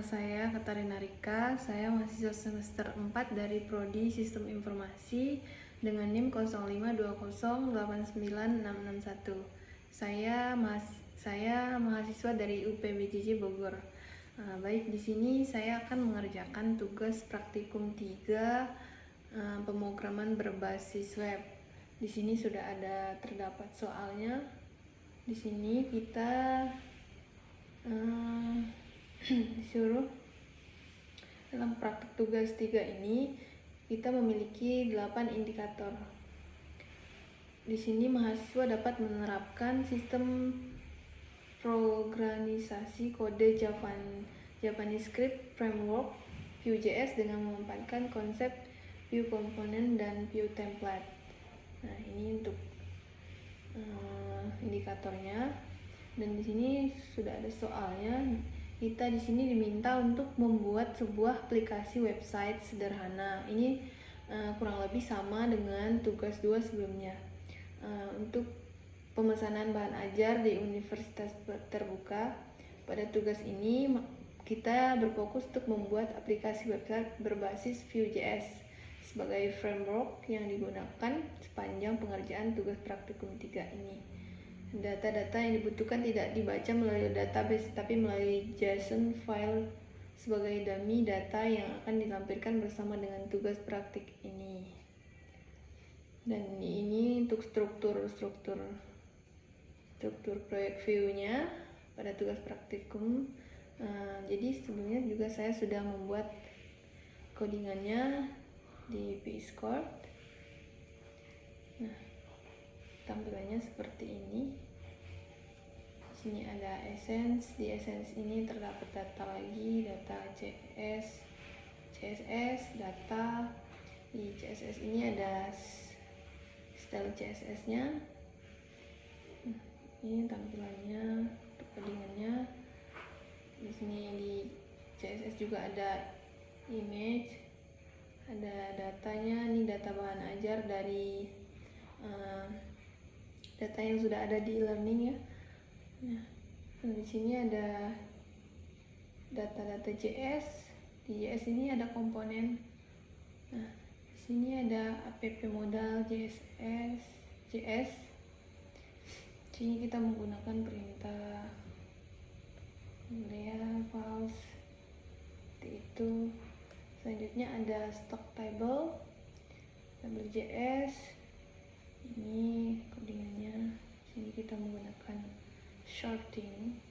saya Katarina Rika, saya mahasiswa semester 4 dari Prodi Sistem Informasi dengan NIM 052089661. Saya mahasiswa dari UPBJJ Bogor. Baik, di sini saya akan mengerjakan tugas praktikum 3 pemrograman berbasis web. Di sini sudah ada terdapat soalnya. Di sini kita disuruh dalam praktik tugas 3 ini kita memiliki 8 indikator. Di sini mahasiswa dapat menerapkan sistem programisasi kode JavaScript Framework Vue.js dengan memanfaatkan konsep view component dan view template. Nah, ini untuk indikatornya. Dan di sini sudah ada soalnya. Kita di sini diminta untuk membuat sebuah aplikasi website sederhana. Ini kurang lebih sama dengan tugas 2 sebelumnya. Untuk pemesanan bahan ajar di Universitas Terbuka, pada tugas ini kita berfokus untuk membuat aplikasi website berbasis Vue.js sebagai framework yang digunakan sepanjang pengerjaan tugas praktikum 3 ini. Data-data yang dibutuhkan tidak dibaca melalui database, tapi melalui JSON file sebagai dummy data yang akan dilampirkan bersama dengan tugas praktik ini. Dan ini untuk struktur proyek Vue-nya pada tugas praktikum. Jadi sebelumnya juga saya sudah membuat codingannya di VS Code. Nah, tampilannya seperti ini. Di sini ada Essence. Di Essence ini terdapat data lagi, data CSS, data. Di CSS ini ada style CSS-nya. Ini tampilannya, untuk codingannya. Di sini di CSS juga ada image, ada datanya. Ini data bahan ajar dari data yang sudah ada di e-learning ya. Nah, di sini ada data-data JS. Di JS ini ada komponen. Nah, di sini ada app modal JS. Di sini kita menggunakan perintah false seperti itu. Selanjutnya ada stock table JS. Ini codingannya. Sini kita menggunakan sorting.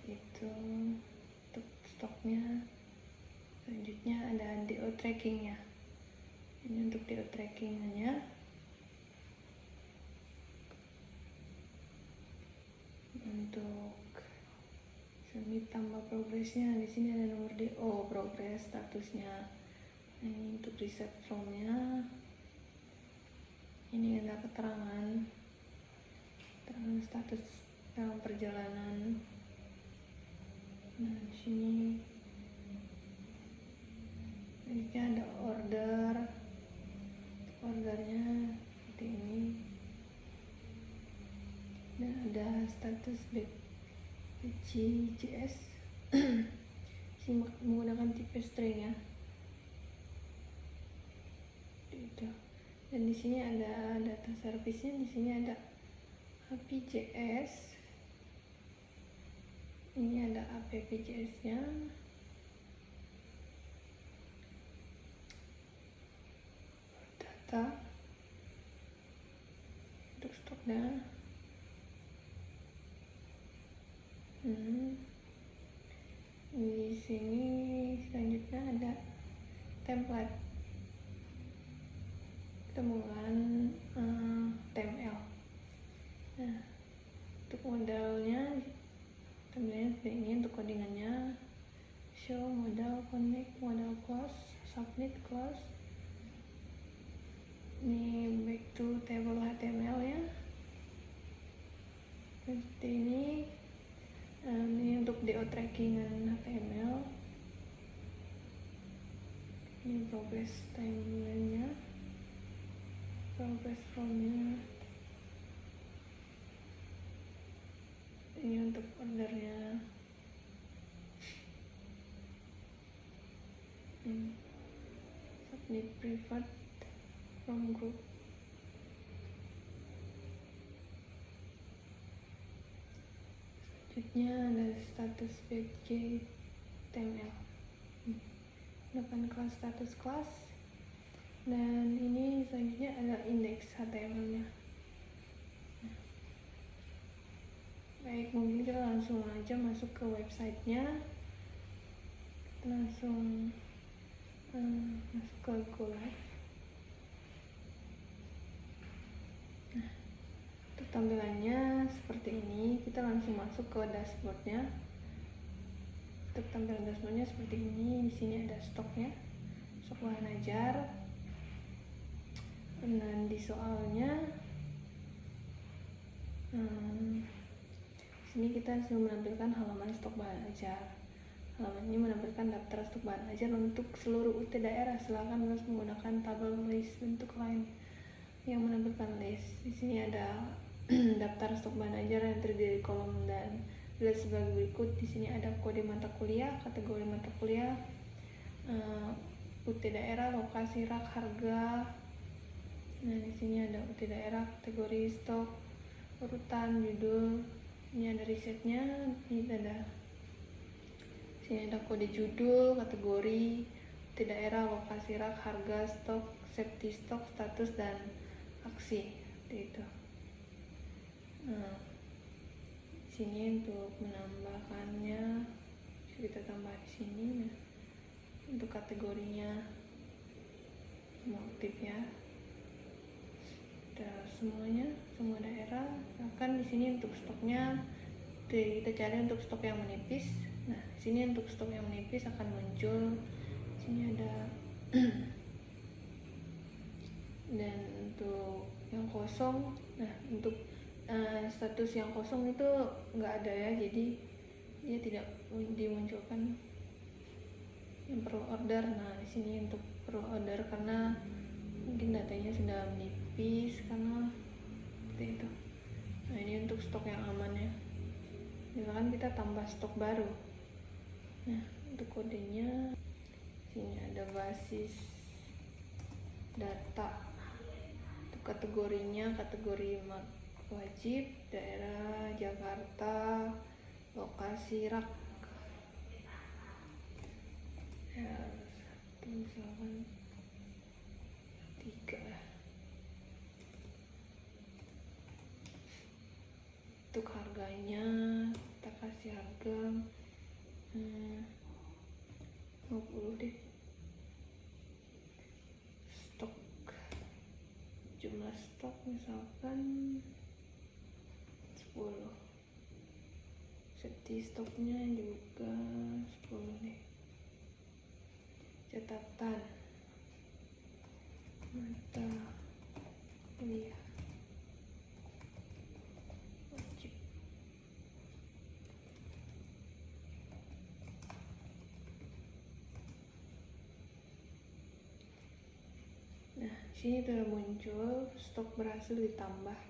Itu untuk stoknya. Selanjutnya ada DO trackingnya. Ini untuk DO trackingnya. Untuk submit tambah progresnya, di sini ada nomor DO progress statusnya. Ini untuk reset from-nya. Ini ada keterangan status dalam perjalanan. Nah, di sini ada ordernya seperti ini. Dan ada status BCJS. Sini menggunakan tipe string ya. Itu. Dan di sini ada data service-nya. Di sini ada API.js. Ini ada API.js-nya. Data untuk stoknya. Di sini selanjutnya ada template. Kita menggunakan HTML. Nah, untuk modalnya tampilannya seperti ini. Untuk codingannya show modal, connect, modal close, submit close. Ini back to table HTML ya. Seperti ini. Ini untuk DO trackingan HTML. Ini progress timeline-nya, progress from-nya. Ini untuk ordernya. Submit preferred from group. Selanjutnya ada status page HTML. Gunakan kelas status kelas. Dan ini selanjutnya ada index HTML-nya. Baik, mungkin kita langsung aja masuk ke websitenya. Kita langsung masuk ke Go Live. Nah, untuk tampilannya seperti ini. Kita langsung masuk ke dashboardnya. Untuk tampilan dashboardnya seperti ini. Di sini ada stoknya, stok bahan ajar. Dan di soalnya sini kita sudah menampilkan halaman stok bahan ajar. Halaman ini menampilkan daftar stok bahan ajar untuk seluruh UT daerah. Silakan terus menggunakan tabel list bentuk lain yang menampilkan list. Di sini ada daftar stok bahan ajar yang terdiri dari kolom dan dilihat sebagai berikut. Di sini ada kode mata kuliah, kategori mata kuliah, UT daerah, lokasi rak, harga. Nah, di sini ada UT daerah, kategori stok, urutan, judul. Ini ada risetnya. Ini ada sini ada kode judul, kategori, UT daerah, lokasi rak, harga, stok, safety stok, status, dan aksi. Seperti itu. Nah, sini untuk menambahkannya kita tambah di sini. Nah, untuk kategorinya semua aktif ya. Semuanya, semua daerah. Bahkan di sini untuk stoknya kita cari untuk stok yang menipis. Nah, di sini untuk stok yang menipis akan muncul. Di sini ada dan untuk yang kosong. Nah, untuk status yang kosong itu nggak ada ya, jadi dia tidak dimunculkan yang perlu order. Nah, di sini untuk perlu order karena mungkin datanya sudah menipis karena seperti itu. Nah, ini untuk stok yang aman ya. Misalkan kita tambah stok baru. Nah, untuk kodenya sini ada basis data. Untuk kategorinya kategori wajib, daerah Jakarta, lokasi rak. Ya, misalkan 3 ya. Untuk harganya kita kasih harga 50 deh. Stok, jumlah stok misalkan 10. Safety stoknya juga 10 deh. Catatan mata kuliah wajib. Nah, sini sudah muncul stok berhasil ditambah.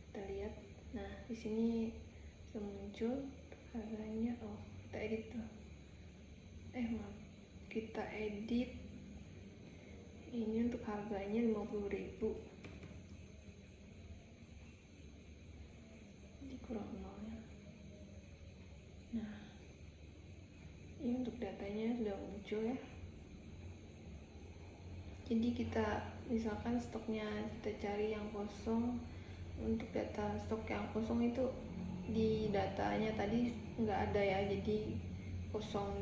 Kita lihat. Nah, di sini sudah muncul harganya. Oh, kita edit tuh. Maaf. Kita edit. Ini untuk harganya 50.000. Dikurang nolnya. Nah, ini untuk datanya sudah muncul ya. Jadi kita misalkan stoknya kita cari yang kosong. Untuk data stok yang kosong itu di datanya tadi nggak ada ya, jadi kosong.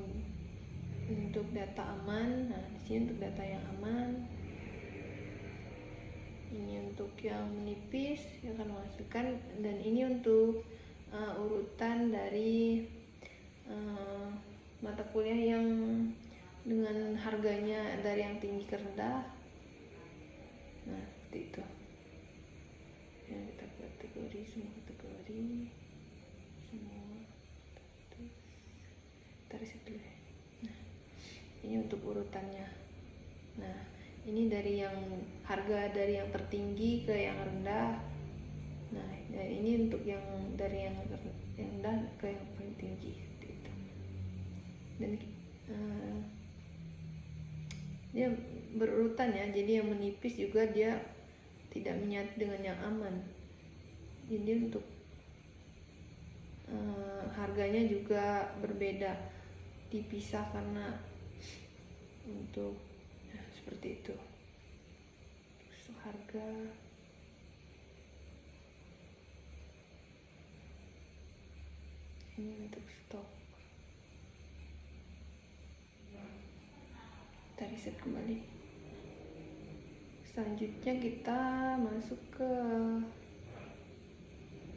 Untuk data aman. Nah, di sini untuk data yang aman. Ini untuk yang menipis yang akan menghasilkan, dan ini untuk urutan dari mata kuliah yang dengan harganya dari yang tinggi ke rendah. Nah, seperti itu. Yang kita kategori, semua kategori, semua. Kita reset dulu ya. Nah, ini untuk urutannya. Nah, ini dari yang harga dari yang tertinggi ke yang rendah. Nah, ini untuk yang dari yang rendah ke yang paling tinggi seperti itu. Dan dia berurutan ya, jadi yang menipis juga dia tidak menyatu dengan yang aman. Jadi untuk harganya juga berbeda, dipisah karena untuk seperti itu. So, harga ini untuk stok. Kita riset kembali. Selanjutnya kita masuk ke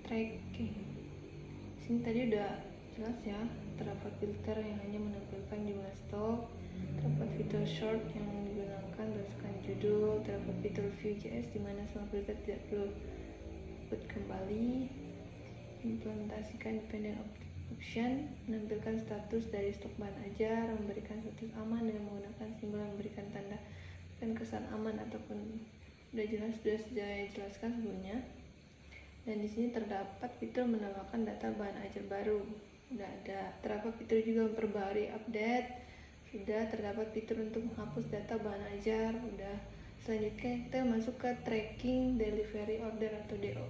tracking. Sini tadi udah jelas ya, terdapat filter yang hanya menampilkan jumlah stok, terdapat fitur short yang digunakan berdasarkan judul, terdapat fitur Vue.js di mana semua filter tidak perlu input kembali, implementasikan dependent option, menampilkan status dari stok bahan ajar, memberikan status aman dengan menggunakan simbol yang memberikan tanda dan kesan aman ataupun sudah saya jelaskan sebelumnya. Dan di sini terdapat fitur menambahkan data bahan ajar baru, sudah ada. Terdapat fitur juga memperbarui update, sudah. Terdapat fitur untuk menghapus data bahan ajar, sudah. Selanjutnya kita masuk ke tracking delivery order atau DO.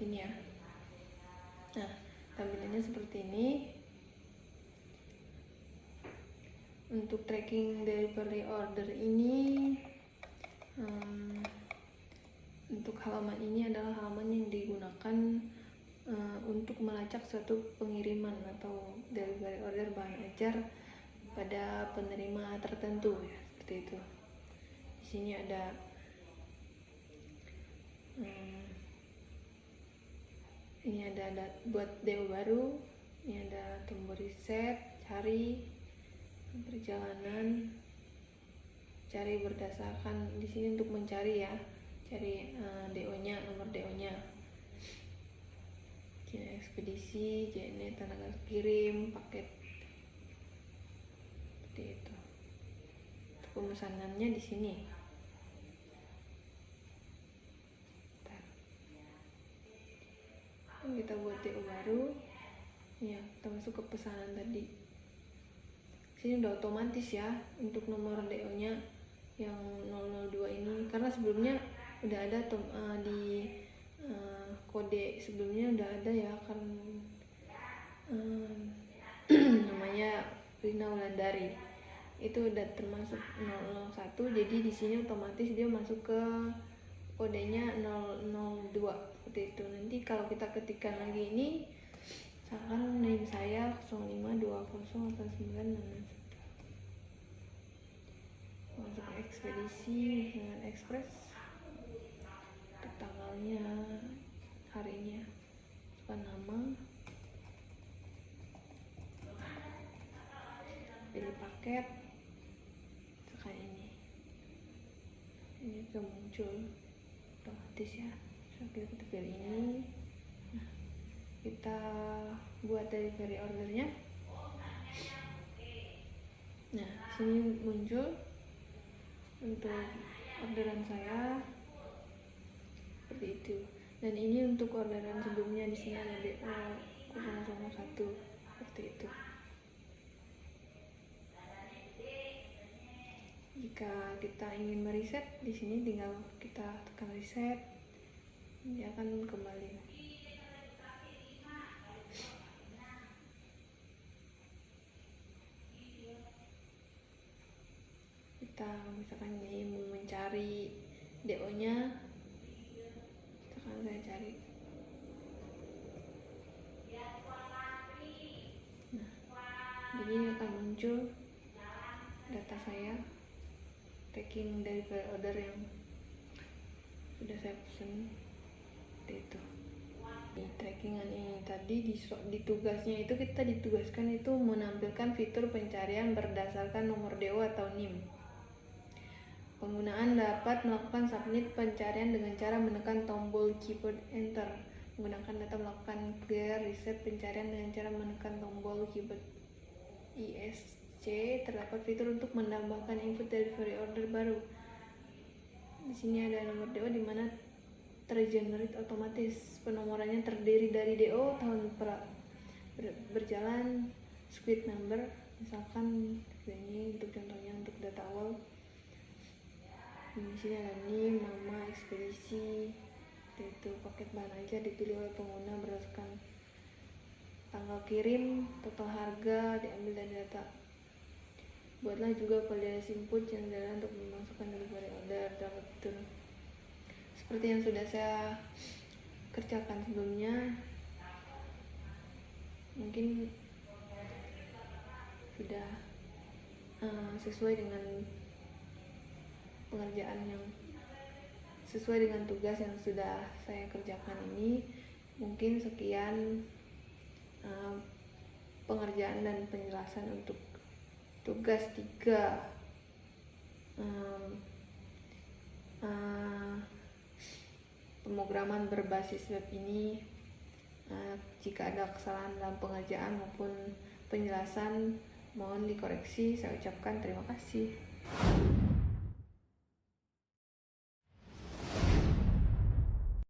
Ini ya. Nah, tampilannya seperti ini. Untuk tracking delivery order ini, untuk halaman ini adalah halaman yang digunakan untuk melacak suatu pengiriman atau delivery order bahan ajar pada penerima tertentu ya, seperti itu. Di sini ada ini ada buat DO baru, ini ada tombol reset, cari perjalanan, cari berdasarkan di sini untuk mencari ya, cari DO-nya, nomor DO-nya, ekspedisi, JNE, tanggal kirim, paket, seperti itu. Untuk pemesanannya di sini. Kita buat DO baru, ya kita masuk ke pesanan tadi. Sini udah otomatis ya untuk nomor DO-nya yang 002 ini, karena sebelumnya udah ada di kode sebelumnya udah ada ya, kan namanya Rina Wulandari, itu udah termasuk 001, jadi di sini otomatis dia masuk ke kodenya 002 seperti itu. Nanti kalau kita ketikkan lagi ini, misalkan name saya 052089, masuk ke ekspedisi dengan ekspres, untuk tanggalnya, harinya, bukan nama, pilih paket, kayak ini udah muncul otomatis ya. Sambil kita pilih ini, nah, kita buat delivery ordernya. Nah, sini muncul untuk orderan saya seperti itu. Dan ini untuk orderan sebelumnya, di sini ada DO 001 seperti itu. Jika kita ingin mereset, di sini tinggal kita tekan reset, dia akan kembali. Kita misalkan ini mau mencari DO-nya, misalkan saya cari. Nah, jadi akan muncul data saya, tracking delivery order yang sudah saya pesen, seperti itu. Di trackingan ini tadi di tugasnya itu kita ditugaskan itu menampilkan fitur pencarian berdasarkan nomor DO atau NIM. Penggunaan dapat melakukan submit pencarian dengan cara menekan tombol keyboard enter. Menggunakan data melakukan clear reset pencarian dengan cara menekan tombol keyboard ESC. Terdapat fitur untuk menambahkan input delivery order baru. Di sini ada nomor DO di mana tergenerate otomatis. Penomorannya terdiri dari DO, tahun berjalan, squid number, misalkan ini untuk contohnya untuk data awal. Di sini ada NIM, nama, ekspedisi, itu paket bahan aja dipilih oleh pengguna berdasarkan tanggal kirim, total harga diambil dari data. Buatlah juga validasi input yang adalah untuk memasukkan delivery order dalam betul. Seperti yang sudah saya kerjakan sebelumnya, mungkin sudah sesuai dengan pengerjaan yang sesuai dengan tugas yang sudah saya kerjakan ini. Mungkin sekian pengerjaan dan penjelasan untuk tugas 3 pemrograman berbasis web ini. Jika ada kesalahan dalam pengerjaan maupun penjelasan, mohon dikoreksi. Saya ucapkan terima kasih.